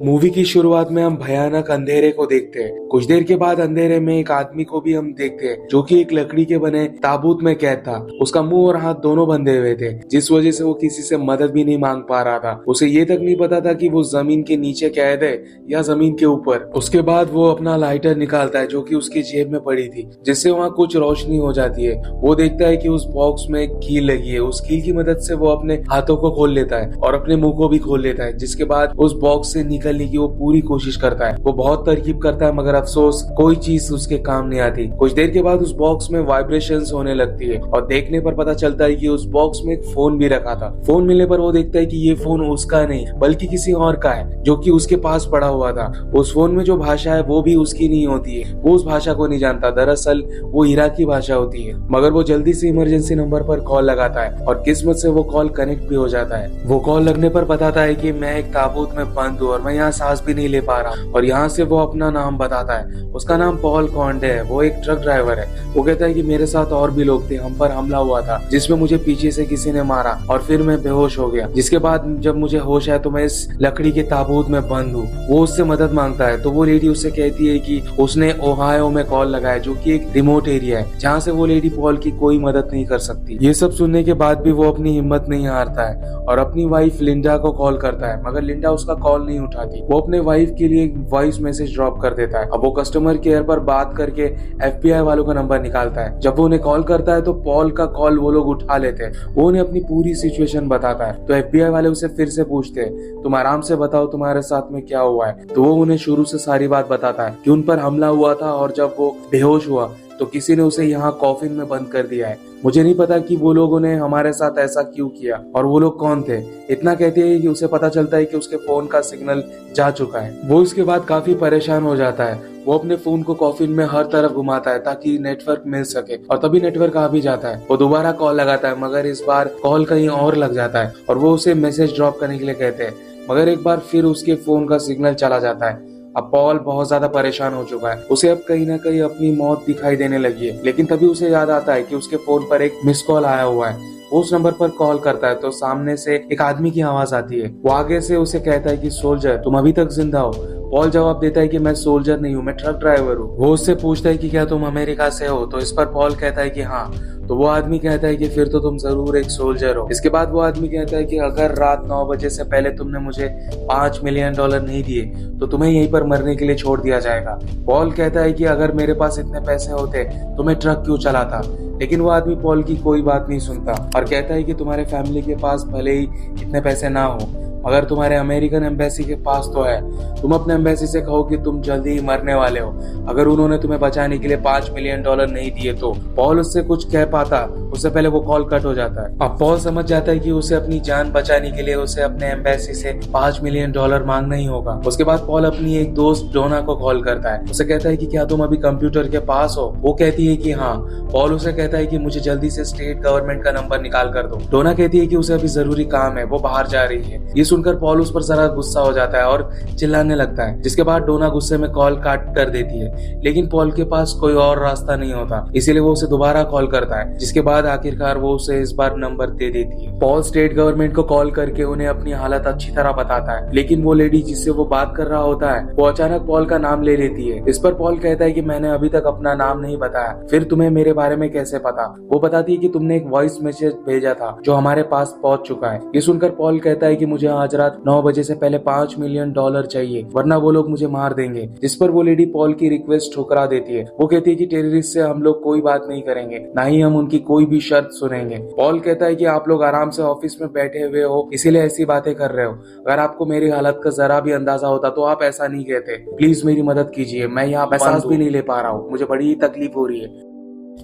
Movie की शुरुआत में हम भयानक अंधेरे को देखते हैं। कुछ देर के बाद अंधेरे में एक आदमी को भी हम देखते हैं जो कि एक लकड़ी के बने ताबूत में कैद था। उसका मुंह और हाथ दोनों बंधे हुए थे, जिस वजह से वो किसी से मदद भी नहीं मांग पा रहा था। उसे ये तक नहीं पता था कि वो जमीन के नीचे कैद है या जमीन के ऊपर। उसके बाद वो अपना लाइटर निकालता है जो कि उसकी जेब में पड़ी थी, जिससे वहाँ कुछ रोशनी हो जाती है। वो देखता है कि उस बॉक्स में एक कील लगी है। उस कील की मदद से वो अपने हाथों को खोल लेता है और अपने मुंह को भी खोल लेता है, जिसके बाद उस बॉक्स से निकलने की वो पूरी कोशिश करता है। वो बहुत तरकीब करता है, मगर अफसोस कोई चीज उसके काम नहीं आती। कुछ देर के बाद उस बॉक्स में वाइब्रेशंस होने लगती है और देखने पर पता चलता है कि उस बॉक्स में एक फोन भी रखा था। फोन मिलने पर वो देखता है कि ये फोन उसका नहीं बल्कि किसी और का है, जो कि उसके पास पड़ा हुआ था। उस फोन में जो भाषा है वो भी उसकी नहीं होती है। वो उस भाषा को नहीं जानता। दरअसल वो इराकी भाषा होती है। मगर वो जल्दी से इमरजेंसी नंबर पर कॉल लगाता है और किस्मत से वो कॉल कनेक्ट भी हो जाता है। वो कॉल लगने पर बताता है कि मैं एक ताबूत में बंद हूँ और मैं यहाँ सांस भी नहीं ले पा रहा। और यहाँ से वो अपना नाम बताता है। उसका नाम पॉल कॉन्डे है। वो एक ट्रक ड्राइवर है। वो कहता है कि मेरे साथ और भी लोग थे, हम पर हमला हुआ था जिसमें मुझे पीछे से किसी ने मारा और फिर मैं बेहोश हो गया। जिसके बाद जब मुझे होश आया तो मैं इस लकड़ी के ताबूत में बंद हूँ। वो उससे मदद मांगता है तो वो लेडी उससे कहती है कि उसने ओहायो में कॉल लगाया, जो कि एक रिमोट एरिया है जहाँ से वो लेडी पॉल की कोई मदद नहीं कर सकती। ये सब सुनने के बाद भी वो अपनी हिम्मत नहीं हारता है और अपनी वाइफ लिंडा को कॉल करता है, मगर लिंडा उसका कॉल नहीं उठाती। वो अपने वाइफ के लिए एक वॉइस मैसेज ड्रॉप कर देता है। अब वो कस्टमर केयर पर बात करके FBI वालों का नंबर निकालता है। जब वो उन्हें कॉल करता है तो पॉल का कॉल वो लोग उठा लेते हैं। वो उन्हें अपनी पूरी सिचुएशन बताता है तो FBI वाले उसे फिर से पूछते हैं, तुम आराम से बताओ तुम्हारे साथ में क्या हुआ है। तो वो उन्हें शुरू से सारी बात बताता है कि उन पर हमला हुआ था और जब वो बेहोश हुआ तो किसी ने उसे यहाँ कॉफिन में बंद कर दिया है। मुझे नहीं पता कि वो लोगों ने हमारे साथ ऐसा क्यों किया और वो लोग कौन थे। इतना कहते हैं कि उसे पता चलता है कि उसके फोन का सिग्नल जा चुका है। वो इसके बाद काफी परेशान हो जाता है। वो अपने फोन को कॉफिन में हर तरफ घुमाता है ताकि नेटवर्क मिल सके और तभी नेटवर्क आ भी जाता है। वो दोबारा कॉल लगाता है, मगर इस बार कॉल कहीं और लग जाता है और वो उसे मैसेज ड्रॉप करने के लिए कहते हैं, मगर एक बार फिर उसके फोन का सिग्नल चला जाता है। अब पॉल बहुत ज्यादा परेशान हो चुका है। उसे अब कहीं ना कहीं अपनी मौत दिखाई देने लगी है, लेकिन तभी उसे याद आता है कि उसके फोन पर एक मिस कॉल आया हुआ है। वो उस नंबर पर कॉल करता है तो सामने से एक आदमी की आवाज आती है। वो आगे से उसे कहता है कि सोल्जर, तुम अभी तक जिंदा हो। पॉल जवाब देता है कि मैं सोल्जर नहीं हूँ, मैं ट्रक ड्राइवर हूँ। वो उससे पूछता है कि क्या तुम अमेरिका से हो, तो इस पर पॉल कहता है कि हाँ। तो वो आदमी कहता है कि फिर तो तुम जरूर एक सोल्जर हो। इसके बाद वो आदमी कहता है कि अगर रात 9 बजे से पहले तुमने मुझे $5 मिलियन नहीं दिए तो तुम्हें यहीं पर मरने के लिए छोड़ दिया जाएगा। पॉल कहता है कि अगर मेरे पास इतने पैसे होते तो मैं ट्रक क्यों चलाता। लेकिन वो आदमी पॉल की कोई बात नहीं सुनता और कहता है कि तुम्हारे फैमिली के पास भले ही इतने पैसे ना हो, मगर तुम्हारे अमेरिकन एम्बेसी के पास तो है। तुम अपने एम्बेसी से कहो कि तुम जल्दी ही मरने वाले हो अगर उन्होंने तुम्हें बचाने के लिए $5 मिलियन नहीं दिए तो। पॉल उससे कुछ कह पाता उससे पहले वो कॉल कट हो जाता है। अब पॉल समझ जाता है कि उसे अपनी जान बचाने के लिए उसे अपने एम्बेसी से $5 मिलियन मांगना ही होगा। उसके बाद पॉल अपनी एक दोस्त डोना को कॉल करता है। उसे कहता है कि क्या तुम अभी कंप्यूटर के पास हो। वो कहती है कि हाँ। पॉल उसे कहता है कि मुझे जल्दी से स्टेट गवर्नमेंट का नंबर निकाल कर दो। डोना कहती है कि उसे अभी जरूरी काम है, वो बाहर जा रही है। ये सुनकर पॉल उस पर जरा गुस्सा हो जाता है और चिल्लाने लगता है, जिसके बाद डोना गुस्से में कॉल काट कर देती है। लेकिन पॉल के पास कोई और रास्ता नहीं होता, इसीलिए वो उसे दोबारा कॉल करता है, जिसके बाद आखिरकार वो उसे इस बार नंबर दे देती है। पॉल स्टेट गवर्नमेंट को कॉल करके उन्हें अपनी हालत अच्छी तरह बताता है, लेकिन वो लेडी जिससे वो बात कर रहा होता है वो अचानक पॉल का नाम ले लेती है। इस पर पॉल कहता है कि मैंने अभी तक अपना नाम नहीं बताया, फिर तुम्हें मेरे बारे में कैसे पता। वो बताती है कि तुमने एक वॉइस मैसेज भेजा था जो हमारे पास पहुंच चुका है। ये सुनकर पॉल कहता है कि मुझे आज रात 9 बजे से पहले $5 मिलियन चाहिए, वरना वो लोग मुझे मार देंगे। जिस पर वो लेडी पॉल की रिक्वेस्ट ठुकरा देती है। वो कहती है कि टेररिस्ट से हम लोग कोई बात नहीं करेंगे, ना ही हम उनकी कोई भी शर्त सुनेंगे। पॉल कहता है कि आप लोग आराम से ऑफिस में बैठे हुए हो, इसीलिए ऐसी बातें कर रहे हो। अगर आपको मेरी हालत का जरा भी अंदाजा होता तो आप ऐसा नहीं कहते। प्लीज मेरी मदद कीजिए, मैं यहाँ सांस भी नहीं ले पा रहा हूँ, मुझे बड़ी तकलीफ हो रही है।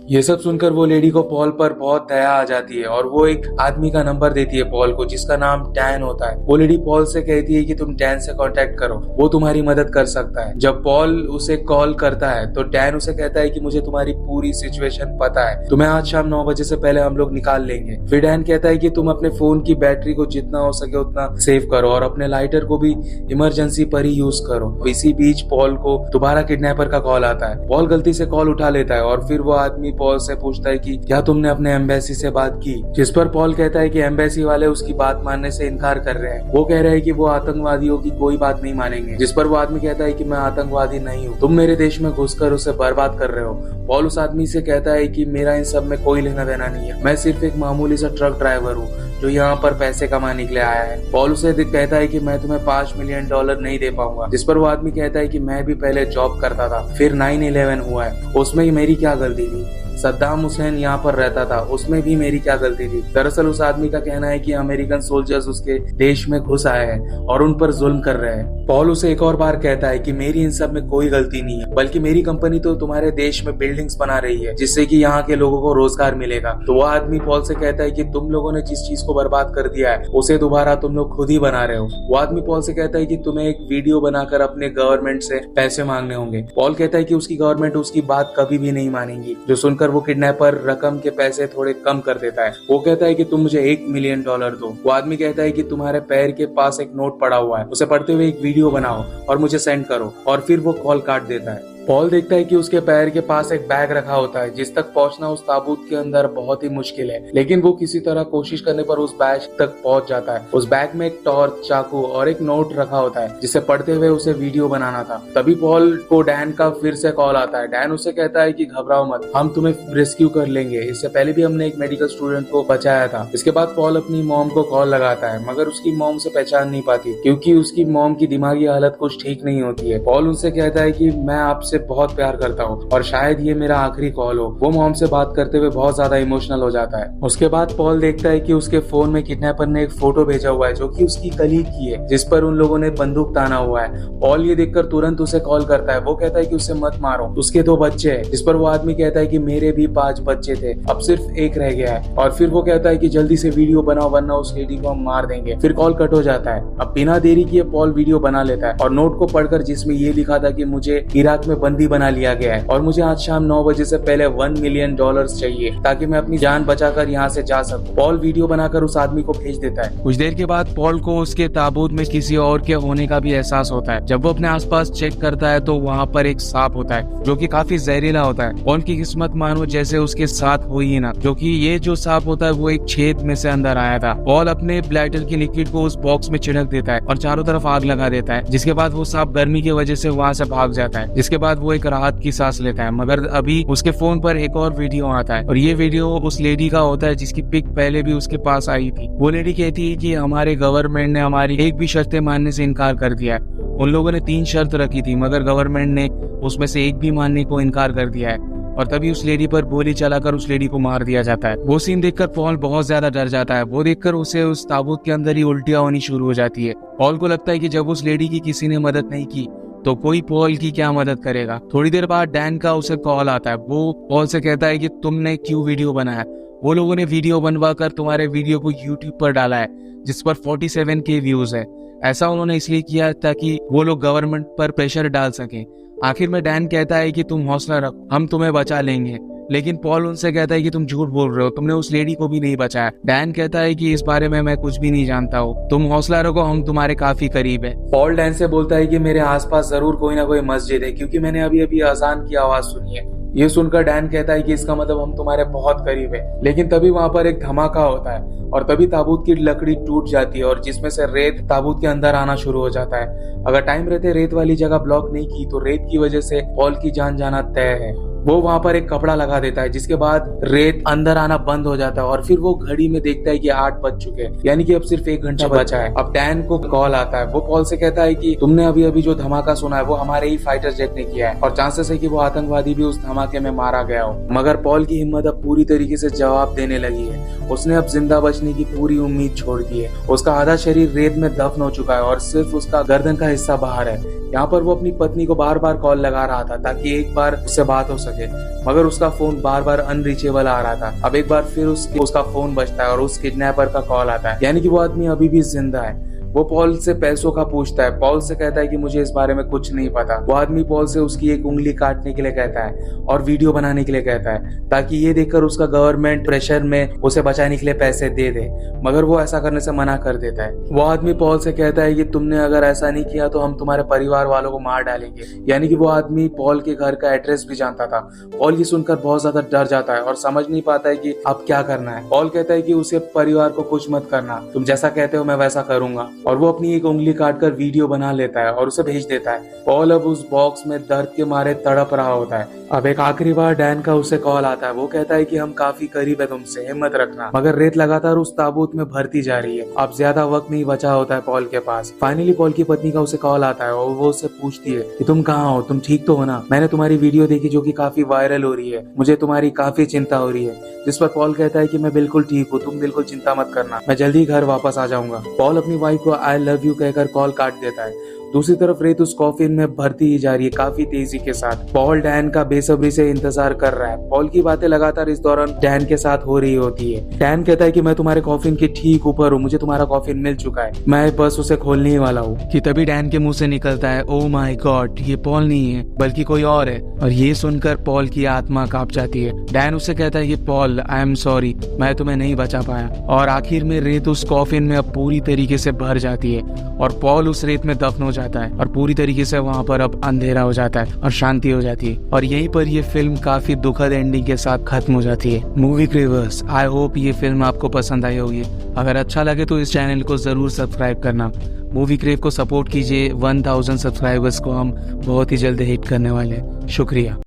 ये सब सुनकर वो लेडी को पॉल पर बहुत दया आ जाती है और वो एक आदमी का नंबर देती है पॉल को, जिसका नाम डैन होता है। वो लेडी पॉल से कहती है कि तुम डैन से कांटेक्ट करो, वो तुम्हारी मदद कर सकता है। जब पॉल उसे कॉल करता है तो डैन उसे कहता है कि मुझे तुम्हारी पूरी सिचुएशन पता है, तुम्हें आज शाम 9 बजे से पहले हम लोग निकाल लेंगे। फिर डैन कहता है कि तुम अपने फोन की बैटरी को जितना हो सके उतना सेव करो और अपने लाइटर को भी इमरजेंसी पर ही यूज करो। इसी बीच पॉल को दोबारा किडनैपर का कॉल आता है। पॉल गलती से कॉल उठा लेता है और फिर वो आदमी आदमी पॉल से पूछता है कि क्या तुमने अपने एम्बेसी से बात की, जिस पर पॉल कहता है कि एम्बेसी वाले उसकी बात मानने से इनकार कर रहे हैं। वो कह रहे हैं कि वो आतंकवादियों की कोई बात नहीं मानेंगे, जिस पर वो आदमी कहता है कि मैं आतंकवादी नहीं हूँ, तुम मेरे देश में घुसकर उसे बर्बाद कर रहे हो। पॉल उस आदमी से कहता है कि मेरा इन सब में कोई लेना देना नहीं है, मैं सिर्फ एक मामूली सा ट्रक ड्राइवर हूँ जो यहाँ पर पैसे कमाने के लिए आया है। पॉल उसे कहता है कि मैं तुम्हें $5 मिलियन नहीं दे पाऊंगा, जिस पर वो आदमी कहता है कि मैं भी पहले जॉब करता था, फिर 9/11 हुआ है, उसमें मेरी क्या गलती थी। सद्दाम हुसैन यहाँ पर रहता था, उसमें भी मेरी क्या गलती थी। दरअसल उस आदमी का कहना है कि अमेरिकन सोल्जर्स उसके देश में घुस आए हैं और उन पर जुल्म कर रहे हैं। पॉल उसे एक और बार कहता है कि मेरी इन सब में कोई गलती नहीं है, बल्कि मेरी कंपनी तो तुम्हारे देश में बिल्डिंग्स बना रही है जिससे कि यहाँ के लोगों को रोजगार मिलेगा। तो वो आदमी पॉल से कहता है कि तुम लोगों ने जिस चीज को बर्बाद कर दिया है उसे दोबारा तुम लोग खुद ही बना रहे हो। वो आदमी पॉल से कहता है कि तुम्हें एक वीडियो बनाकर अपने गवर्नमेंट से पैसे मांगने होंगे। पॉल कहता है कि उसकी गवर्नमेंट उसकी बात कभी भी नहीं मानेगी, जो सुनकर वो किडनैपर रकम के पैसे थोड़े कम कर देता है। वो कहता है कि तुम मुझे $1 मिलियन दो। वो आदमी कहता है कि तुम्हारे पैर के पास एक नोट पड़ा हुआ है, उसे पढ़ते हुए एक वीडियो बनाओ और मुझे सेंड करो, और फिर वो कॉल काट देता है। पॉल देखता है कि उसके पैर के पास एक बैग रखा होता है जिस तक पहुंचना उस ताबूत के अंदर बहुत ही मुश्किल है, लेकिन वो किसी तरह कोशिश करने पर उस बैग तक पहुंच जाता है। उस बैग में एक टॉर्च, चाकू और एक नोट रखा होता है जिसे पढ़ते हुए उसे वीडियो बनाना था। तभी पॉल को डैन का फिर से कॉल आता है। डैन उसे कहता है कि घबराओ मत, हम तुम्हें रेस्क्यू कर लेंगे, इससे पहले भी हमने एक मेडिकल स्टूडेंट को बचाया था। इसके बाद पॉल अपनी मॉम को कॉल लगाता है, मगर उसकी मॉम से पहचान नहीं पाती क्योंकि उसकी मॉम की दिमागी हालत कुछ ठीक नहीं होती है। पॉल उनसे कहता है कि मैं आपसे बहुत प्यार करता हूँ और शायद ये मेरा आखिरी कॉल हो। वो मॉम से बात करते हुए बहुत ज्यादा इमोशनल हो जाता है। उसके बाद पॉल देखता है कि उसके फोन में किडनैपर ने एक फोटो भेजा हुआ है जो कि उसकी कलीग की है, जिस पर उन लोगों ने बंदूक ताना हुआ है। पॉल ये देखकर तुरंत उसे कॉल करता है। वो कहता है कि उसे मत मारो, उसके 2 बच्चे हैं, जिस पर वो आदमी कहता है कि मेरे भी 5 बच्चे थे, अब सिर्फ एक रह गया है। और फिर वो कहता है कि जल्दी से वीडियो बनाओ वरना उस लेडी को हम मार देंगे। फिर कॉल कट हो जाता है। अब बिना देरी किए पॉल वीडियो बना लेता है और नोट को पढ़कर, जिसमें ये लिखा था कि मुझे इराक में बंदी बना लिया गया है और मुझे आज शाम 9 बजे से पहले $1 मिलियन चाहिए ताकि मैं अपनी जान बचाकर यहाँ से जा सकूं। पॉल वीडियो बनाकर उस आदमी को भेज देता है। कुछ देर के बाद पॉल को उसके ताबूत में किसी और के होने का भी एहसास होता है। जब वो अपने आसपास चेक करता है तो वहाँ पर एक सांप होता है जो कि काफी जहरीला होता है। पॉल की किस्मत मानो जैसे उसके साथ हुई ही ना, जो कि ये जो सांप होता है वो एक छेद में से अंदर आया था। पॉल अपने ब्लैडर की लिक्विड को उस बॉक्स में छिड़क देता है और चारों तरफ आग लगा देता है, जिसके बाद वो सांप गर्मी की वजह से वहाँ से भाग जाता है। जिसके बाद वो एक राहत की सांस लेता है। मगर अभी उसके फोन पर एक और वीडियो आता है और ये वीडियो उस लेडी का होता है जिसकी पिक पहले भी उसके पास आई थी। वो लेडी कहती है कि हमारे गवर्नमेंट ने हमारी एक भी शर्तें मानने से इनकार कर दिया है। उन लोगों ने 3 शर्त रखी थी मगर गवर्नमेंट ने उसमें से एक भी मानने को इनकार कर दिया है, और तभी उस लेडी पर गोली चलाकर उस लेडी को मार दिया जाता है। वो सीन देखकर पॉल बहुत ज्यादा डर जाता है। वो देखकर उसे उस ताबूत के अंदर ही उल्टियां होनी शुरू हो जाती है। पॉल को लगता है कि जब उस लेडी की किसी ने मदद नहीं की तो कोई पॉल की क्या मदद करेगा। थोड़ी देर बाद डैन का उसे कॉल आता है। वो पॉल से कहता है कि तुमने क्यों वीडियो बनाया। वो लोगों ने वीडियो बनवा कर तुम्हारे वीडियो को यूट्यूब पर डाला है जिस पर 47K व्यूज है। ऐसा उन्होंने इसलिए किया ताकि वो लोग गवर्नमेंट पर प्रेशर डाल सके। आखिर में डैन कहता है कि तुम हौसला रखो, हम तुम्हें बचा लेंगे। लेकिन पॉल उनसे कहता है कि तुम झूठ बोल रहे हो, तुमने उस लेडी को भी नहीं बचाया। डैन कहता है कि इस बारे में मैं कुछ भी नहीं जानता हूँ, तुम हौसला रखो, हम तुम्हारे काफी करीब है। पॉल डैन से बोलता है कि मेरे आसपास जरूर कोई ना कोई मस्जिद है क्योंकि मैंने अभी अभी अजान की आवाज सुनी है। ये सुनकर डैन कहता है कि इसका मतलब हम तुम्हारे बहुत करीब है। लेकिन तभी वहाँ पर एक धमाका होता है और तभी ताबूत की लकड़ी टूट जाती है और जिसमें से रेत ताबूत के अंदर आना शुरू हो जाता है। अगर टाइम रहते रेत वाली जगह ब्लॉक नहीं की तो रेत की वजह से पॉल की जान जाना तय है। वो वहाँ पर एक कपड़ा लगा देता है जिसके बाद रेत अंदर आना बंद हो जाता है और फिर वो घड़ी में देखता है कि 8 बज चुके हैं, यानी कि अब सिर्फ 1 घंटा बचा है। अब डैन को कॉल आता है। वो पॉल से कहता है कि तुमने अभी अभी जो धमाका सुना है वो हमारे ही फाइटर जेट ने किया है और चांसेस है कि वो आतंकवादी भी उस धमाके में मारा गया हो। मगर पॉल की हिम्मत अब पूरी तरीके से जवाब देने लगी है। उसने अब जिंदा बचने की पूरी उम्मीद छोड़ दी है। उसका आधा शरीर रेत में दफन हो चुका है और सिर्फ उसका गर्दन का हिस्सा बाहर है। यहाँ पर वो अपनी पत्नी को बार बार कॉल लगा रहा था ताकि एक बार उससे बात हो सके, मगर उसका फोन बार बार अनरीचेबल आ रहा था। अब एक बार फिर उसका फोन बजता है और उस किडनैपर का कॉल आता है, यानी कि वो आदमी अभी भी जिंदा है। वो पॉल से पैसों का पूछता है। पॉल से कहता है कि मुझे इस बारे में कुछ नहीं पता। वो आदमी पॉल से उसकी एक उंगली काटने के लिए कहता है और वीडियो बनाने के लिए कहता है, ताकि ये देखकर उसका गवर्नमेंट प्रेशर में उसे बचाने के लिए पैसे दे दे, मगर वो ऐसा करने से मना कर देता है। वो आदमी पॉल से कहता है कि तुमने अगर ऐसा नहीं किया तो हम तुम्हारे परिवार वालों को मार डालेंगे। यानी कि वो आदमी पॉल के घर का एड्रेस भी जानता था। पॉल ये सुनकर बहुत ज्यादा डर जाता है और समझ नहीं पाता है कि अब क्या करना है। पॉल कहता है कि उसे परिवार को कुछ मत करना, तुम जैसा कहते हो मैं वैसा करूंगा। और वो अपनी एक उंगली काटकर वीडियो बना लेता है और उसे भेज देता है। पॉल अब उस बॉक्स में दर्द के मारे तड़प रहा होता है। अब एक आखिरी बार डैन का उसे कॉल आता है। वो कहता है कि हम काफी करीब है तुमसे, हिम्मत रखना। मगर रेत लगातार उस ताबूत में भरती जा रही है। अब ज्यादा वक्त नहीं बचा होता है पॉल के पास। फाइनली पॉल की पत्नी का उसे कॉल आता है और वो उससे पूछती है कि तुम कहाँ हो, तुम ठीक तो हो ना? मैंने तुम्हारी वीडियो देखी जो कि काफी वायरल हो रही है, मुझे तुम्हारी काफी चिंता हो रही है। जिस पर पॉल कहता है कि मैं बिल्कुल ठीक हूँ, तुम बिल्कुल चिंता मत करना, मैं जल्दी घर वापस आ जाऊंगा। पॉल अपनी वाइफ को आई लव यू कहकर कॉल काट देता है। दूसरी तरफ रेत उस कॉफिन में भरती ही जा रही है काफी तेजी के साथ। पॉल डैन का बेसब्री से इंतजार कर रहा है। पॉल की बातें लगातार इस दौरान डैन के साथ हो रही होती है। डैन कहता है कि मैं तुम्हारे कॉफिन के ठीक ऊपर हूँ, मुझे तुम्हारा कॉफिन मिल चुका है, मैं बस उसे खोलने ही वाला हूँ। कि तभी डैन के मुंह से निकलता है, ओ माय गॉड, ये पॉल नहीं है बल्कि कोई और है। और ये सुनकर पॉल की आत्मा कांप जाती है। डैन उससे कहता है कि पॉल, आई एम सॉरी, मैं तुम्हें नहीं बचा पाया। और आखिर में रेत उस कॉफिन में अब पूरी तरीके से भर जाती है और पॉल उस रेत में दफन हो जाता है और पूरी तरीके से वहां पर अब अंधेरा हो जाता है और शांति हो जाती है। और यहीं पर ये फिल्म काफी दुखद एंडिंग के साथ खत्म हो जाती है। मूवी क्रेवर्स, आई होप ये फिल्म आपको पसंद आई होगी। अगर अच्छा लगे तो इस चैनल को जरूर सब्सक्राइब करना। मूवी क्रेव को सपोर्ट कीजिए। 1000 सब्सक्राइबर्स को हम बहुत ही जल्द हिट करने वाले हैं। शुक्रिया।